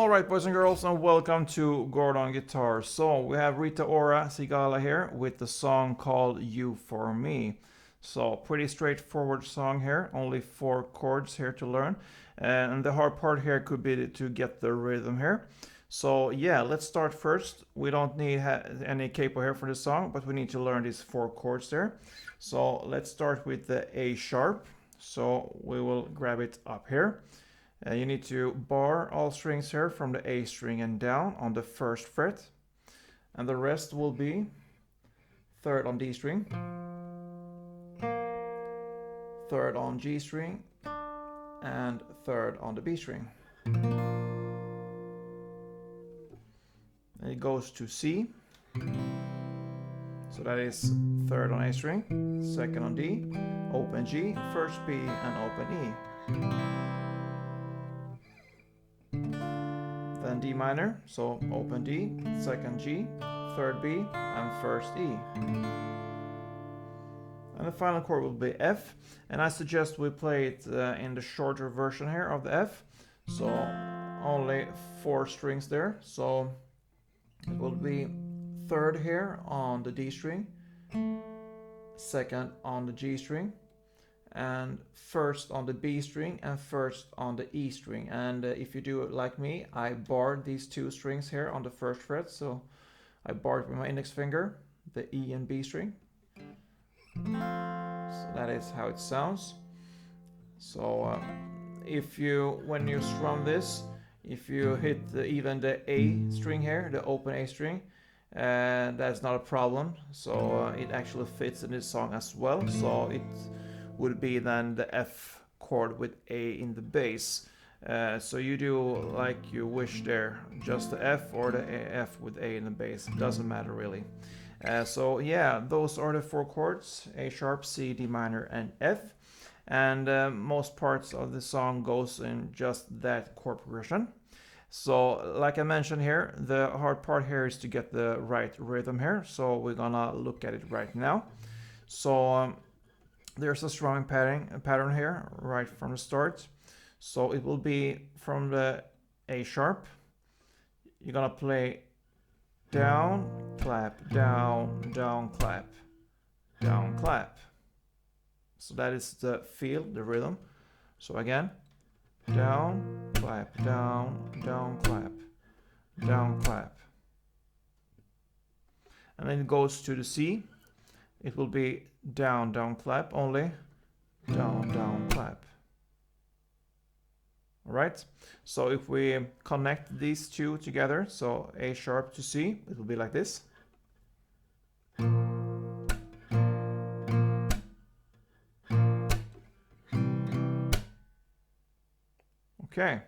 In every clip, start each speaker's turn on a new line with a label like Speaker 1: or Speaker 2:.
Speaker 1: Alright, boys and girls, and welcome to Gordon Guitar. So, we have Rita Ora, Sigala here, with the song called You For Me. So, pretty straightforward song here, only 4 chords here to learn. And the hard part here could be to get the rhythm here. So, yeah, let's start first. We don't need any capo here for the song, but we need to learn these 4 chords there. So, let's start with the A sharp. So, we will grab it up here. You need to bar all strings here from the A string and down on the 1st fret, and the rest will be 3rd on D string, 3rd on G string, and 3rd on the B string. And it goes to C, so that is 3rd on A string, 2nd on D, open G, 1st B, and open E. Then D minor, so open D, 2nd G, 3rd B, and 1st E. And the final chord will be F, and I suggest we play it in the shorter version here of the F, so only 4 strings there. So it will be 3rd here on the D string, 2nd on the G string, and 1st on the B string, and 1st on the E string. And if you do it like me, I barred these 2 strings here on the 1st fret, so I barred with my index finger the E and B string. So that is how it sounds. So when you strum this, if you hit even the A string here, the open A string, that's not a problem. So it actually fits in this song as well. So it would be then the F chord with A in the bass. So you do like you wish there, just the F or the F with A in the bass, doesn't matter really. So yeah, those are the 4 chords, A sharp, C, D minor, and F. And most parts of the song goes in just that chord progression. So like I mentioned here, the hard part here is to get the right rhythm here. So we're gonna look at it right now. So there's a strumming pattern here right from the start. So it will be from the A sharp. You're gonna play down, clap, down, down, clap, down, clap. So that is the feel, the rhythm. So again, down, clap, down, down, clap, down, clap. And then it goes to the C. It will be down, down, clap only, down, down, clap. Alright, so if we connect these 2 together, so A sharp to C, it will be like this. Okay,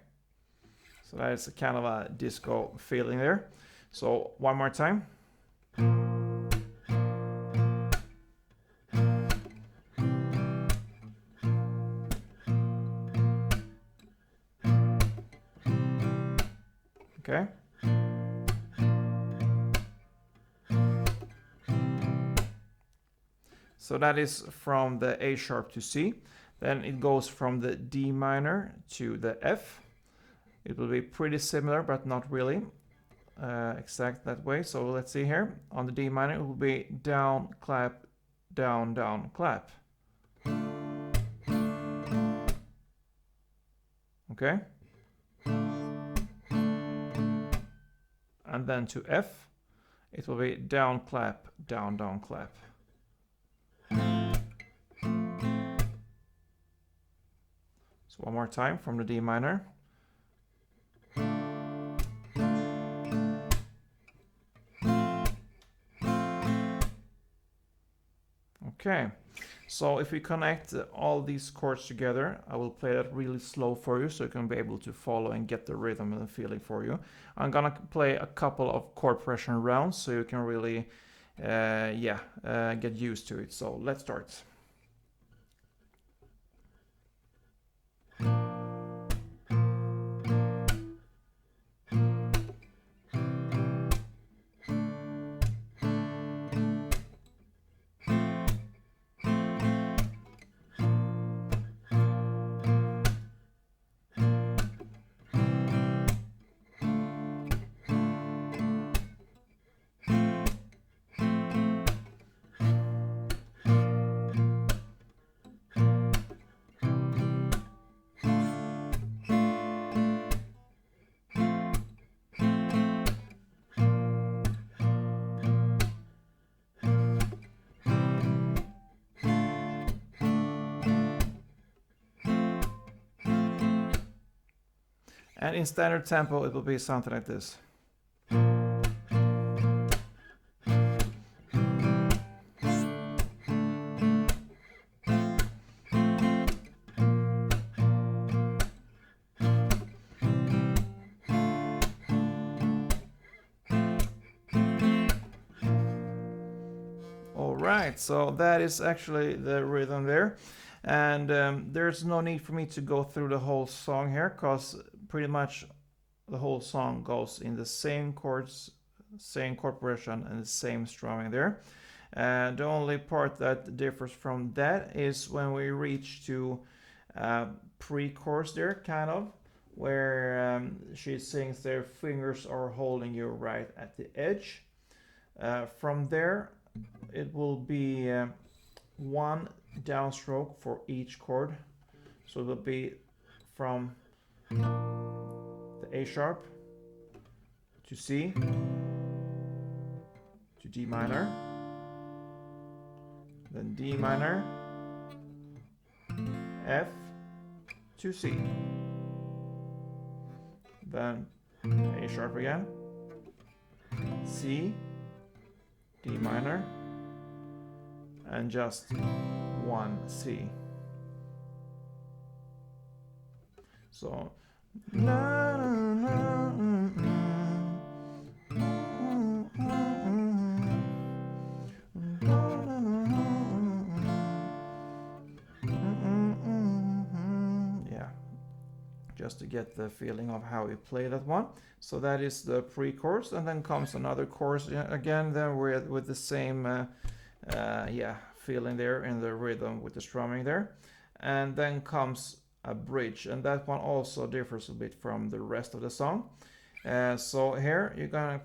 Speaker 1: so that is a kind of a disco feeling there. So one more time. Okay. So that is from the A sharp to C. Then it goes from the D minor to the F. It will be pretty similar, but not really exact that way. So let's see here. On the D minor, it will be down, clap, down, down, clap. Okay. And then to F, it will be down, clap, down, down, clap. So one more time from the D minor. Okay, so if we connect all these chords together, I will play that really slow for you so you can be able to follow and get the rhythm and the feeling for you. I'm gonna play a couple of chord progression rounds so you can really get used to it. So let's start. And in standard tempo, it will be something like this. Alright, so that is actually the rhythm there. And there's no need for me to go through the whole song here, because pretty much the whole song goes in the same chords, same chord progression, and the same strumming there. And the only part that differs from that is when we reach to pre-chorus there, kind of, where she sings their fingers are holding you right at the edge. From there, it will be one downstroke for each chord. So it will be from the A sharp to C to D minor, then D minor, F to C, then A sharp again, C, D minor, and just one C. So yeah, just to get the feeling of how we play that one. So that is the pre-chorus, and then comes another chorus again, then with the same feeling there in the rhythm with the strumming there. And then comes a bridge, and that one also differs a bit from the rest of the song. So here you're gonna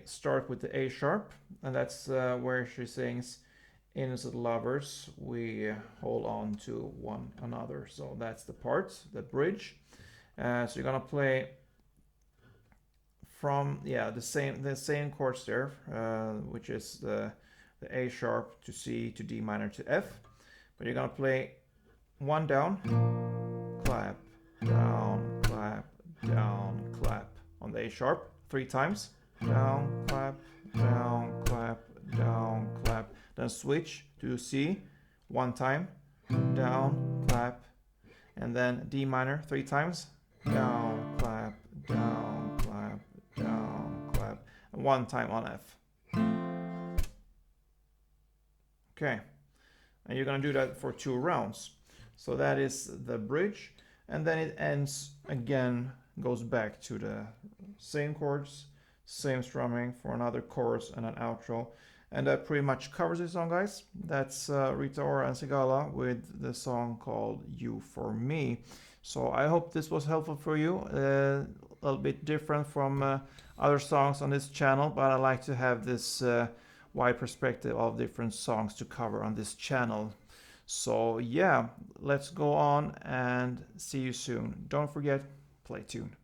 Speaker 1: start with the A sharp, and that's where she sings, innocent lovers, we hold on to one another. So that's the part, the bridge. So you're gonna play from the same chords there, which is the A sharp to C to D minor to F, but you're gonna play one down, clap, down, clap, down, clap on the A sharp 3 times, down, clap, down, clap, down, clap, then switch to C 1 time, down, clap, and then D minor 3 times, down, clap, down, clap, down, clap, and 1 time on F. Okay, and you're gonna do that for 2 rounds. So that is the bridge, and then it ends again, goes back to the same chords, same strumming for another chorus and an outro. And that pretty much covers this song, guys. That's Rita Ora and Sigala with the song called You For Me. So I hope this was helpful for you. A little bit different from other songs on this channel, but I like to have this wide perspective of different songs to cover on this channel. So yeah, let's go on and see you soon. Don't forget, play tune.